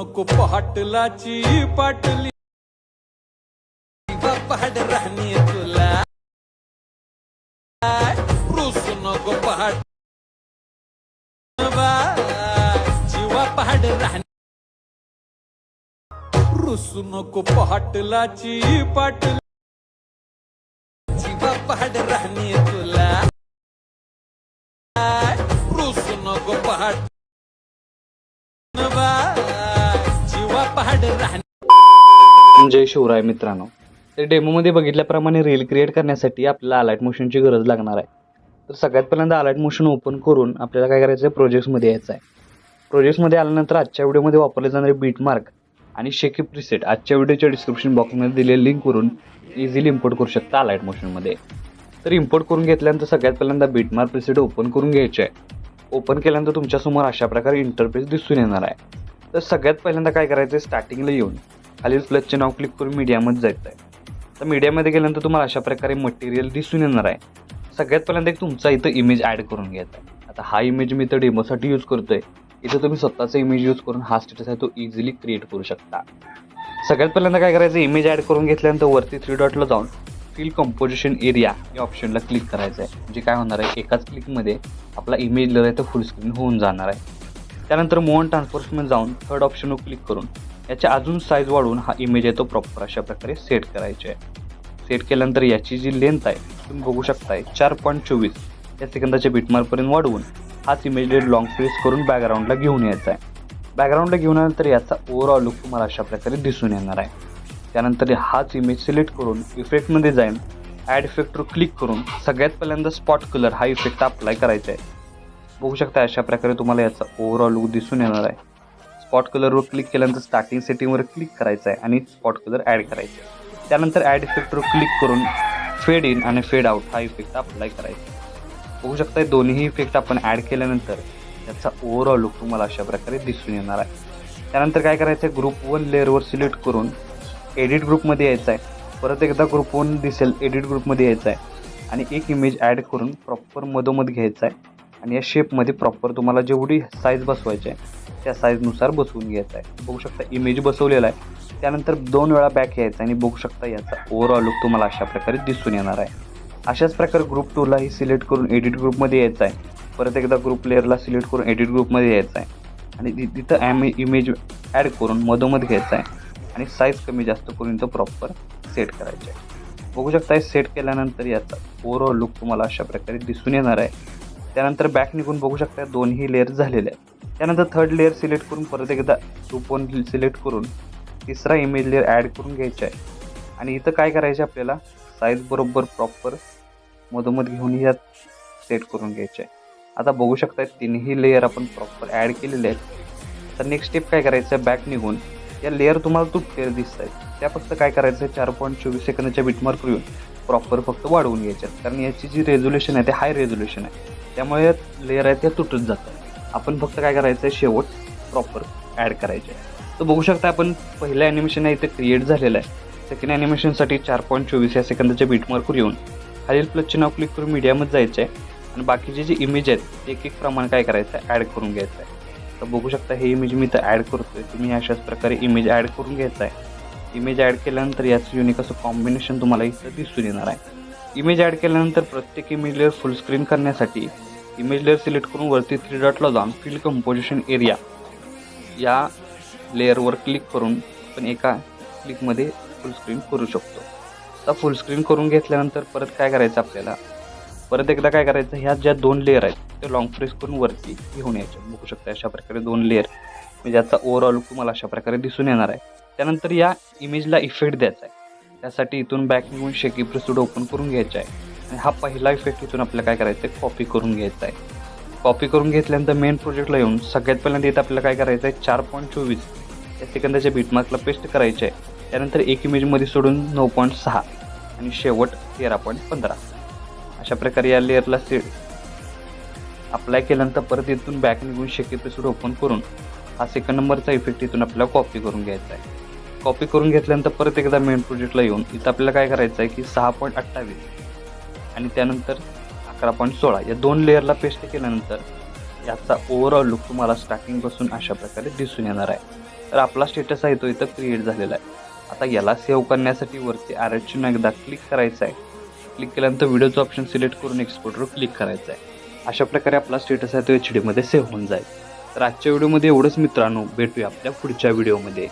नको पाटलाची पाटली पहाड राहणी तुला रुसू नको पहाड जीवा पहाड राहणी रुसू नको पाटलाची पाटली जीवा पहाड राहणी तुला रुसू नको पहाड जीवा पहाड राहणी। जय शिवराय मित्रांनो, तर डेमोमध्ये बघितल्याप्रमाणे रील क्रिएट करण्यासाठी आपल्याला अलाइट मोशनची गरज लागणार आहे। तर सगळ्यात पहिल्यांदा अलाइट मोशन ओपन करून आपल्याला काय करायचं आहे, प्रोजेक्ट्समध्ये यायचं आहे। प्रोजेक्ट्समध्ये आल्यानंतर आजच्या व्हिडिओमध्ये वापरले जाणारे बीटमार्क आणि शेकी प्रीसेट आजच्या व्हिडिओच्या डिस्क्रिप्शन बॉक्समध्ये दिलेल्या लिंकवरून इझिली इम्पोर्ट करू शकता अलाइट मोशनमध्ये। तर इम्पोर्ट करून घेतल्यानंतर सगळ्यात पहिल्यांदा बीटमार्क प्रीसेट ओपन करून घ्यायचे आहे। ओपन केल्यानंतर तुमच्यासमोर अशा प्रकारे इंटरफेस दिसून येणार आहे। तर सगळ्यात पहिल्यांदा काय करायचं आहे, स्टार्टिंगला येऊन खालील प्लसचे नाव क्लिक करून मीडियामध्ये जायचं आहे। तर मीडियामध्ये गेल्यानंतर तुम्हाला अशा प्रकारे मटेरियल दिसून येणार आहे। सगळ्यात पहिल्यांदा एक तुमचा इथं इमेज ॲड करून घ्यायचा आहे। आता हा इमेज मी इथं डेमोसाठी यूज करतोय। इथं तुम्ही स्वतःचा इमेज यूज करून हा स्टेटस आहे तो इझिली क्रिएट करू शकता। सगळ्यात पहिल्यांदा काय करायचं, इमेज ॲड करून घेतल्यानंतर वरती 3 डॉटला जाऊन फिल कंपोजिशन एरिया या ऑप्शनला क्लिक करायचं आहे। म्हणजे काय होणार आहे, एकाच क्लिकमध्ये आपला इमेज लेअर आहे तो फुल स्क्रीन होऊन जाणार आहे। त्यानंतर मूव्ह ऑन ट्रान्सफॉर्मेशन जाऊन थर्ड ऑप्शनवर क्लिक करून याच्या अजून साईज वाढवून हा इमेज आहे तो प्रॉपर अशा प्रकारे सेट करायचे आहे। सेट केल्यानंतर याची जी लेंथ आहे तुम्ही बघू शकताय 4.24 या सेकंदाच्या बीटमार्कपर्यंत वाढवून हाच इमेज लॉंग प्रेस करून बॅकग्राऊंडला घेऊन यायचा आहे। बॅकग्राऊंडला घेऊन आल्यानंतर याचा ओव्हरऑल लुक तुम्हाला अशा प्रकारे दिसून येणार आहे। त्यानंतर हाच इमेज सिलेक्ट करून इफेक्टमध्ये जाईन ॲड इफेक्टवर क्लिक करून सगळ्यात पहिल्यांदा स्पॉट कलर हा इफेक्ट अप्लाय करायचा आहे। बघू शकता अशा प्रकारे तुम्हाला याचा ओव्हरऑल लुक दिसून येणार आहे। स्पॉट कलरवर क्लिक केल्यानंतर स्टार्टिंग सेटिंगवर क्लिक करायचं आहे आणि स्पॉट कलर ॲड करायचे आहे। त्यानंतर ॲड इफेक्टवर क्लिक करून फेड इन आणि फेड आउट हा इफेक्ट अप्लाय करायचा आहे। बघू शकता दोन्ही इफेक्ट आपण ॲड केल्यानंतर याचा ओव्हरऑल लुक तुम्हाला अशा प्रकारे दिसून येणार आहे। त्यानंतर काय करायचं आहे, ग्रुप 1 लेअरवर सिलेक्ट करून एडिट ग्रुपमध्ये यायचं आहे। परत एकदा ग्रुप 1 दिसेल, एडिट ग्रुपमध्ये यायचं आहे आणि एक इमेज ॲड करून प्रॉपर मधोमध घ्यायचा आहे आणि या शेपमध्ये प्रॉपर तुम्हाला जेवढी साईज बसवायची आहे त्या साईजनुसार बसवून घ्यायचं आहे। बघू शकता इमेज बसवलेला आहे। त्यानंतर 2 वेळा बॅक यायचं आणि बघू शकता याचा ओव्हरऑल लुक तुम्हाला अशा प्रकारे दिसून येणार आहे। अशाच प्रकारे ग्रुप 2लाही सिलेक्ट करून एडिट ग्रुपमध्ये यायचं आहे। परत एकदा ग्रुप लेअरला सिलेक्ट करून एडिट ग्रुपमध्ये यायचं आहे आणि तिथं इमेज ॲड करून मधोमध घ्यायचं आहे आणि साईज कमी जास्त करून इथं प्रॉपर सेट करायचे आहे। बघू शकता सेट केल्यानंतर याचा ओव्हरऑल लुक तुम्हाला अशा प्रकारे दिसून येणार आहे। त्यानंतर बॅक निघून बघू शकता दोन्ही लेअर झालेले आहेत। त्यानंतर थर्ड लेअर सिलेक्ट करून परत एकदा ग्रुप 1 सिलेक्ट करून तिसरा इमेज लेअर ॲड करून घ्यायचा आहे आणि इथं काय करायचं आपल्याला साईज बरोबर प्रॉपर मधोमध घेऊन यात सेट करून घ्यायचे आहे। आता बघू शकता तिन्ही लेअर आपण प्रॉपर ॲड केलेले आहेत। तर नेक्स्ट स्टेप काय करायचं, बॅक निघून या लेअर तुम्हाला तुटलेले दिसत आहेत त्या फक्त काय करायचं 4.24 सेकंदाच्या बीटमार्कवर येऊन प्रॉपर फक्त वाढवून घ्यायच्या आहेत। कारण याची जी रेझोल्युशन आहे ते हाय रेझोल्युशन आहे, त्यामुळे लेअर आहे त्या तुटत जातात। आपण फक्त काय करायचं आहे, शेवट प्रॉपर ॲड करायचे आहे। तर बघू शकता आपण पहिलं ॲनिमेशन आहे इथे क्रिएट झालेलं आहे। सेकंड ॲनिमेशनसाठी 4.24 या सेकंदाच्या बीटमार्कवर येऊन खालील प्लसचे नाव क्लिक करून मीडियामध्ये जायचं आहे आणि बाकीचे जे इमेज आहेत एक एक प्रमाणे काय करायचं आहे, ॲड करून घ्यायचं आहे। तर बघू शकता हे इमेज मी इथं ॲड करतोय, तुम्ही अशाच प्रकारे इमेज ॲड करून घ्यायचा आहे। इमेज ॲड केल्यानंतर याचं युनिक असं कॉम्बिनेशन तुम्हाला इथं दिसून येणार आहे। इमेज ॲड केल्यानंतर प्रत्येक इमेज लेअर फुल स्क्रीन करण्यासाठी इमेज लेअर सिलेक्ट करून वरती 3 डॉटला जाऊन फिल कंपोजिशन एरिया या लेअरवर क्लिक करून आपण एका क्लिकमध्ये फुल स्क्रीन करू शकतो। आता फुल स्क्रीन करून घेतल्यानंतर परत काय करायचं आपल्याला, परत एकदा काय करायचं, ह्या ज्या 2 लेअर आहेत ते लॉंग प्रेस करून वरती घेऊन यायचे। बघू शकता अशा प्रकारे 2 लेअर म्हणजे याचा ओव्हरऑल तुम्हाला अशा प्रकारे दिसून येणार आहे। त्यानंतर या इमेजला इफेक्ट द्यायचा आहे, त्यासाठी इथून बॅक निघून शेकी प्रीसेट ओपन करून घ्यायचा आहे आणि हा पहिला इफेक्ट इथून आपल्याला काय करायचं आहे, कॉपी करून घ्यायचा आहे। कॉपी करून घेतल्यानंतर मेन प्रोजेक्टला येऊन सगळ्यात पहिल्यांदा इथं आपल्याला काय करायचं आहे, 4.24 या सेकंदाच्या बीटमार्कला पेस्ट करायचे आहे। त्यानंतर एक इमेजमध्ये सोडून 9.6 आणि शेवट 13.15 अशा प्रकारे या लेअरला अप्लाय केल्यानंतर परत इथून बॅक निघून शेकी प्रीसेट ओपन करून हा सेकंड नंबरचा इफेक्ट इथून आपल्याला कॉपी करून घ्यायचा आहे। कॉपी करून घेतल्यानंतर परत एकदा मेन प्रोजेक्टला येऊन इथं आपल्याला काय करायचं आहे की 6.28 आणि त्यानंतर 11.16 या 2 लेअरला पेस्ट केल्यानंतर याचा ओव्हरऑल लुक तुम्हाला स्टार्टिंगपासून अशा प्रकारे दिसून येणार आहे। तर आपला स्टेटस आहे तो इथं क्रिएट झालेला आहे. आता याला सेव्ह करण्यासाठी वरती ॲरो चिन्ह एकदा क्लिक करायचं आहे. क्लिक केल्यानंतर व्हिडिओचं ऑप्शन सिलेक्ट करून एक्सपोर्टवर क्लिक करायचं आहे. अशा प्रकारे आपला स्टेटस आहे तो HD मध्ये सेव्ह होऊन जाईल. तर आजच्या व्हिडिओमध्ये एवढंच मित्रांनो, भेटूया आपल्या पुढच्या व्हिडिओमध्ये.